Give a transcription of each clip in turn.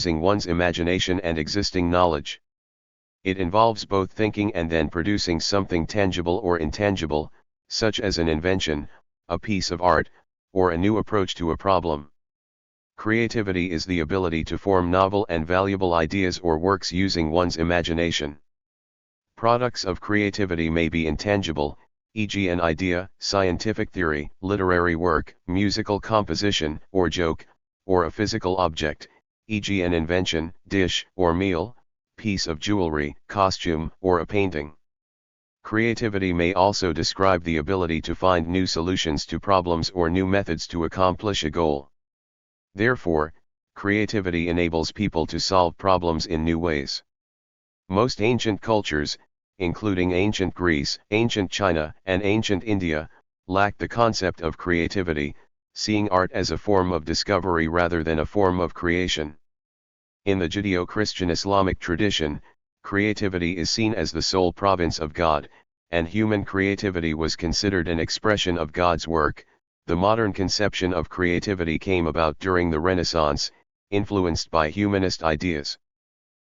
one's imagination and existing knowledge. It involves both thinking and then producing something tangible or intangible, such as an invention, a piece of art, or a new approach to a problem. Creativity is the ability to form novel and valuable ideas or works using one's imagination. Products of creativity may be intangible, e.g. an idea, scientific theory, literary work, musical composition, or joke, or a physical object, e.g. an invention, dish, or meal, piece of jewelry, costume, or a painting. Creativity may also describe the ability to find new solutions to problems or new methods to accomplish a goal. Therefore, creativity enables people to solve problems in new ways. Most ancient cultures, including ancient Greece, ancient China, and ancient India, lacked the concept of creativity, seeing art as a form of discovery rather than a form of creation. In the Judeo-Christian Islamic tradition, creativity is seen as the sole province of God, and human creativity was considered an expression of God's work. The modern conception of creativity came about during the Renaissance, influenced by humanist ideas.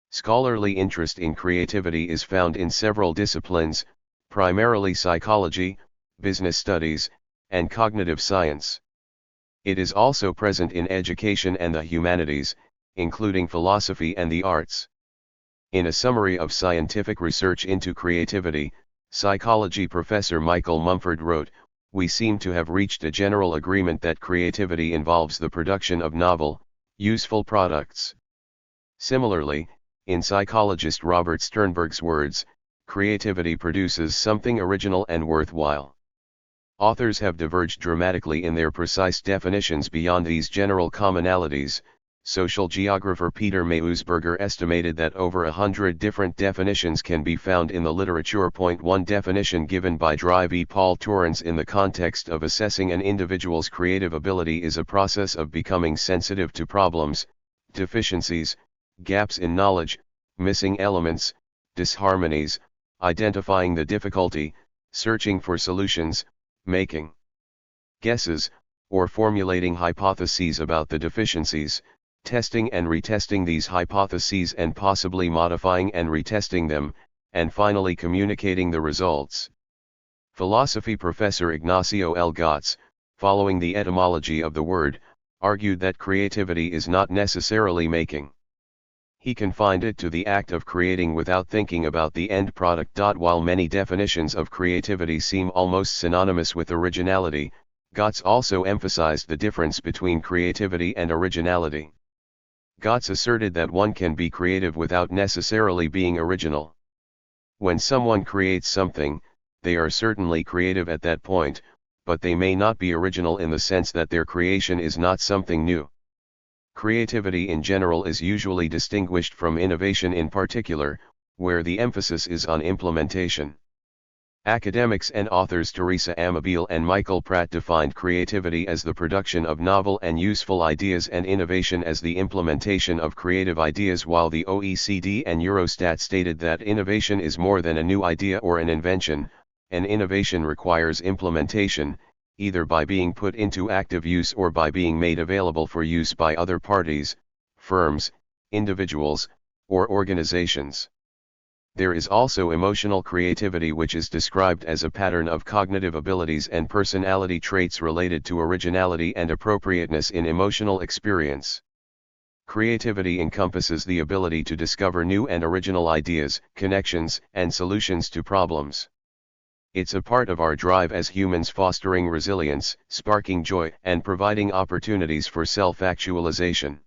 Scholarly interest in creativity is found in several disciplines, primarily psychology, business studies, and cognitive science. It is also present in education and the humanities, including philosophy and the arts. In a summary of scientific research into creativity, psychology professor Michael Mumford wrote, "We seem to have reached a general agreement that creativity involves the production of novel, useful products." Similarly, in psychologist Robert Sternberg's words, creativity produces something original and worthwhile. Authors have diverged dramatically in their precise definitions beyond these general commonalities. Social geographer Peter Mausberger estimated that over 100 different definitions can be found in the literature. One definition given by Dry v. Paul Torrance in the context of assessing an individual's creative ability is a process of becoming sensitive to problems, deficiencies, gaps in knowledge, missing elements, disharmonies, identifying the difficulty, searching for solutions, making guesses, or formulating hypotheses about the deficiencies, testing and retesting these hypotheses and possibly modifying and retesting them, and finally communicating the results. Philosophy professor Ignacio L. Gotz, following the etymology of the word, argued that creativity is not necessarily making. He confined it to the act of creating without thinking about the end product. While many definitions of creativity seem almost synonymous with originality, Gotz also emphasized the difference between creativity and originality. Gotz asserted that one can be creative without necessarily being original. When someone creates something, they are certainly creative at that point, but they may not be original in the sense that their creation is not something new. Creativity in general is usually distinguished from innovation in particular, where the emphasis is on implementation. Academics and authors Teresa Amabile and Michael Pratt defined creativity as the production of novel and useful ideas and innovation as the implementation of creative ideas, while the OECD and Eurostat stated that innovation is more than a new idea or an invention. An innovation requires implementation, either by being put into active use or by being made available for use by other parties, firms, individuals, or organizations. There is also emotional creativity, which is described as a pattern of cognitive abilities and personality traits related to originality and appropriateness in emotional experience. Creativity encompasses the ability to discover new and original ideas, connections, and solutions to problems. It's a part of our drive as humans, fostering resilience, sparking joy, and providing opportunities for self-actualization.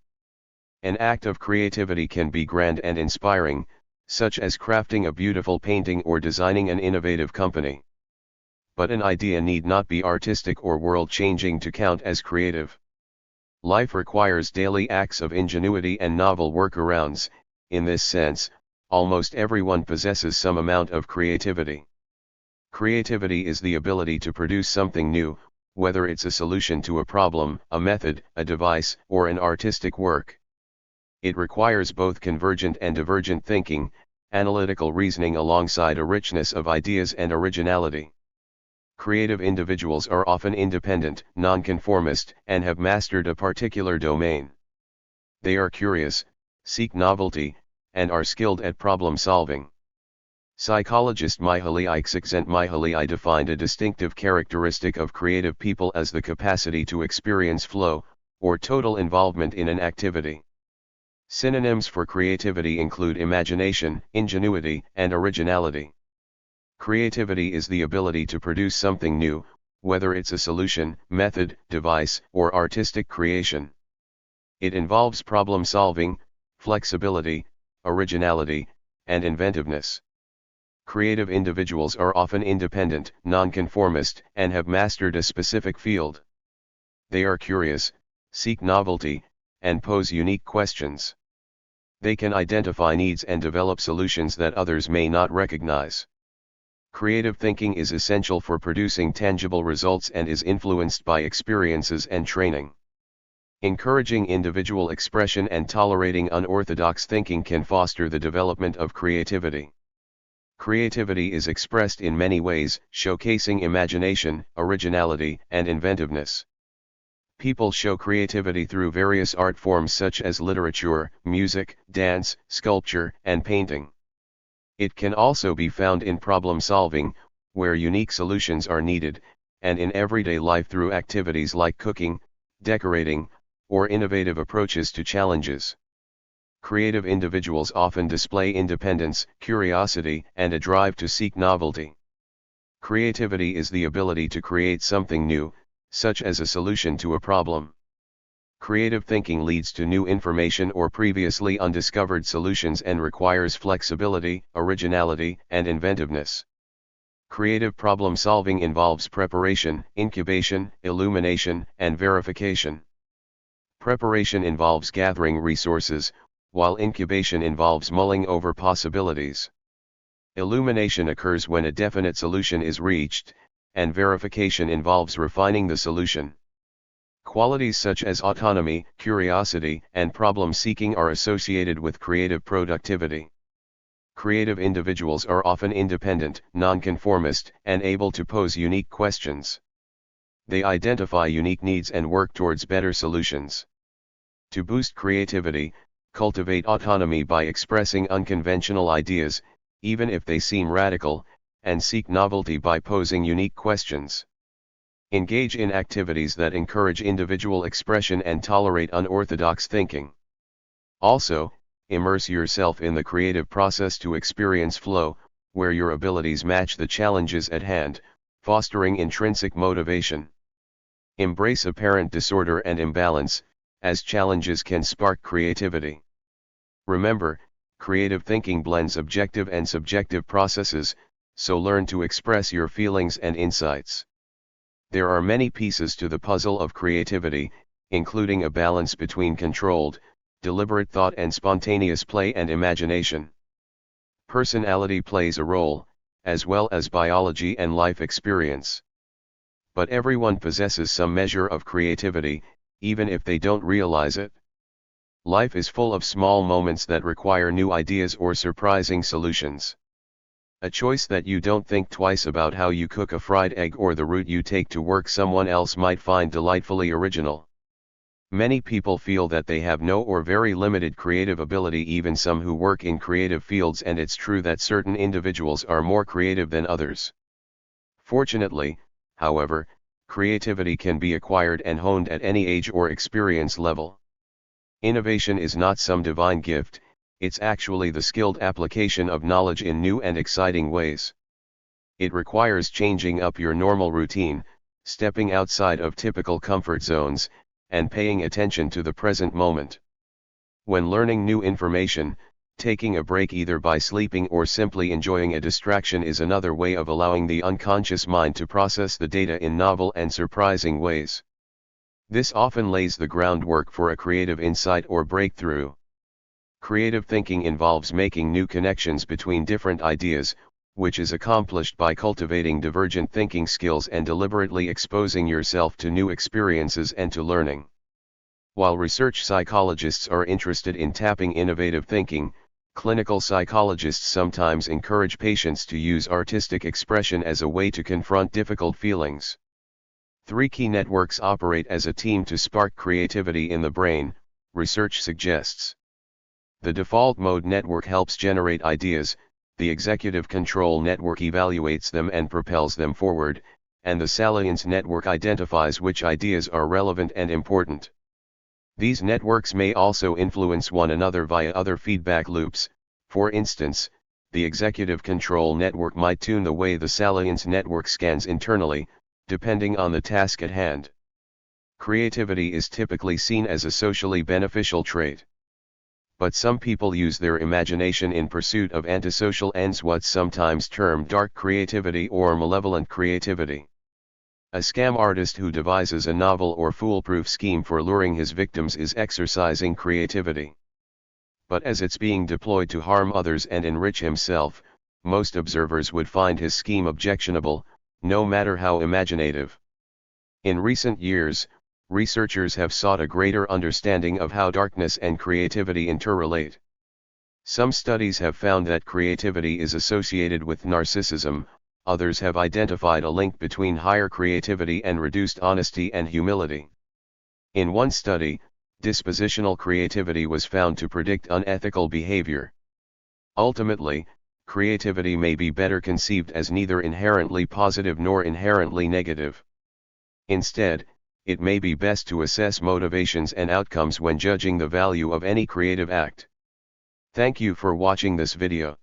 An act of creativity can be grand and inspiring, such as crafting a beautiful painting or designing an innovative company. But an idea need not be artistic or world-changing to count as creative. Life requires daily acts of ingenuity and novel workarounds. In this sense, almost everyone possesses some amount of creativity. Creativity is the ability to produce something new, whether it's a solution to a problem, a method, a device, or an artistic work. It requires both convergent and divergent thinking, analytical reasoning alongside a richness of ideas and originality. Creative individuals are often independent, nonconformist, and have mastered a particular domain. They are curious, seek novelty, and are skilled at problem solving. Psychologist Mihaly Csikszentmihalyi defined a distinctive characteristic of creative people as the capacity to experience flow, or total involvement in an activity. Synonyms for creativity include imagination, ingenuity, and originality. Creativity is the ability to produce something new, whether it's a solution, method, device, or artistic creation. It involves problem solving, flexibility, originality, and inventiveness. Creative individuals are often independent, nonconformist, and have mastered a specific field. They are curious, seek novelty, and pose unique questions. They can identify needs and develop solutions that others may not recognize. Creative thinking is essential for producing tangible results and is influenced by experiences and training. Encouraging individual expression and tolerating unorthodox thinking can foster the development of creativity. Creativity is expressed in many ways, showcasing imagination, originality, and inventiveness. People show creativity through various art forms such as literature, music, dance, sculpture, and painting. It can also be found in problem solving, where unique solutions are needed, and in everyday life through activities like cooking, decorating, or innovative approaches to challenges. Creative individuals often display independence, curiosity, and a drive to seek novelty. Creativity is the ability to create something new, such as a solution to a problem. Creative thinking leads to new information or previously undiscovered solutions and requires flexibility, originality, and inventiveness. Creative problem solving involves preparation, incubation, illumination, and verification. Preparation involves gathering resources, while incubation involves mulling over possibilities. Illumination occurs when a definite solution is reached, and verification involves refining the solution. Qualities such as autonomy, curiosity, and problem-seeking are associated with creative productivity. Creative individuals are often independent, nonconformist, and able to pose unique questions. They identify unique needs and work towards better solutions. To boost creativity, cultivate autonomy by expressing unconventional ideas, even if they seem radical, and seek novelty by posing unique questions. Engage in activities that encourage individual expression and tolerate unorthodox thinking. Also, immerse yourself in the creative process to experience flow, where your abilities match the challenges at hand, fostering intrinsic motivation. Embrace apparent disorder and imbalance, as challenges can spark creativity. Remember, creative thinking blends objective and subjective processes, so learn to express your feelings and insights. There are many pieces to the puzzle of creativity, including a balance between controlled, deliberate thought and spontaneous play and imagination. Personality plays a role, as well as biology and life experience. But everyone possesses some measure of creativity, even if they don't realize it. Life is full of small moments that require new ideas or surprising solutions. A choice that you don't think twice about, how you cook a fried egg, or the route you take to work, someone else might find delightfully original. Many people feel that they have no or very limited creative ability, even some who work in creative fields, and it's true that certain individuals are more creative than others. Fortunately, however, creativity can be acquired and honed at any age or experience level. Innovation is not some divine gift, it's actually the skilled application of knowledge in new and exciting ways. It requires changing up your normal routine, stepping outside of typical comfort zones, and paying attention to the present moment. When learning new information, taking a break either by sleeping or simply enjoying a distraction is another way of allowing the unconscious mind to process the data in novel and surprising ways. This often lays the groundwork for a creative insight or breakthrough. Creative thinking involves making new connections between different ideas, which is accomplished by cultivating divergent thinking skills and deliberately exposing yourself to new experiences and to learning. While research psychologists are interested in tapping innovative thinking, clinical psychologists sometimes encourage patients to use artistic expression as a way to confront difficult feelings. 3 key networks operate as a team to spark creativity in the brain, research suggests. The default mode network helps generate ideas, the executive control network evaluates them and propels them forward, and the salience network identifies which ideas are relevant and important. These networks may also influence one another via other feedback loops. For instance, the executive control network might tune the way the salience network scans internally, depending on the task at hand. Creativity is typically seen as a socially beneficial trait. But some people use their imagination in pursuit of antisocial ends, what's sometimes termed dark creativity or malevolent creativity. A scam artist who devises a novel or foolproof scheme for luring his victims is exercising creativity. But as it's being deployed to harm others and enrich himself, most observers would find his scheme objectionable, no matter how imaginative. In recent years, researchers have sought a greater understanding of how darkness and creativity interrelate. Some studies have found that creativity is associated with narcissism, others have identified a link between higher creativity and reduced honesty and humility. In one study, dispositional creativity was found to predict unethical behavior. Ultimately, creativity may be better conceived as neither inherently positive nor inherently negative. Instead, it may be best to assess motivations and outcomes when judging the value of any creative act. Thank you for watching this video.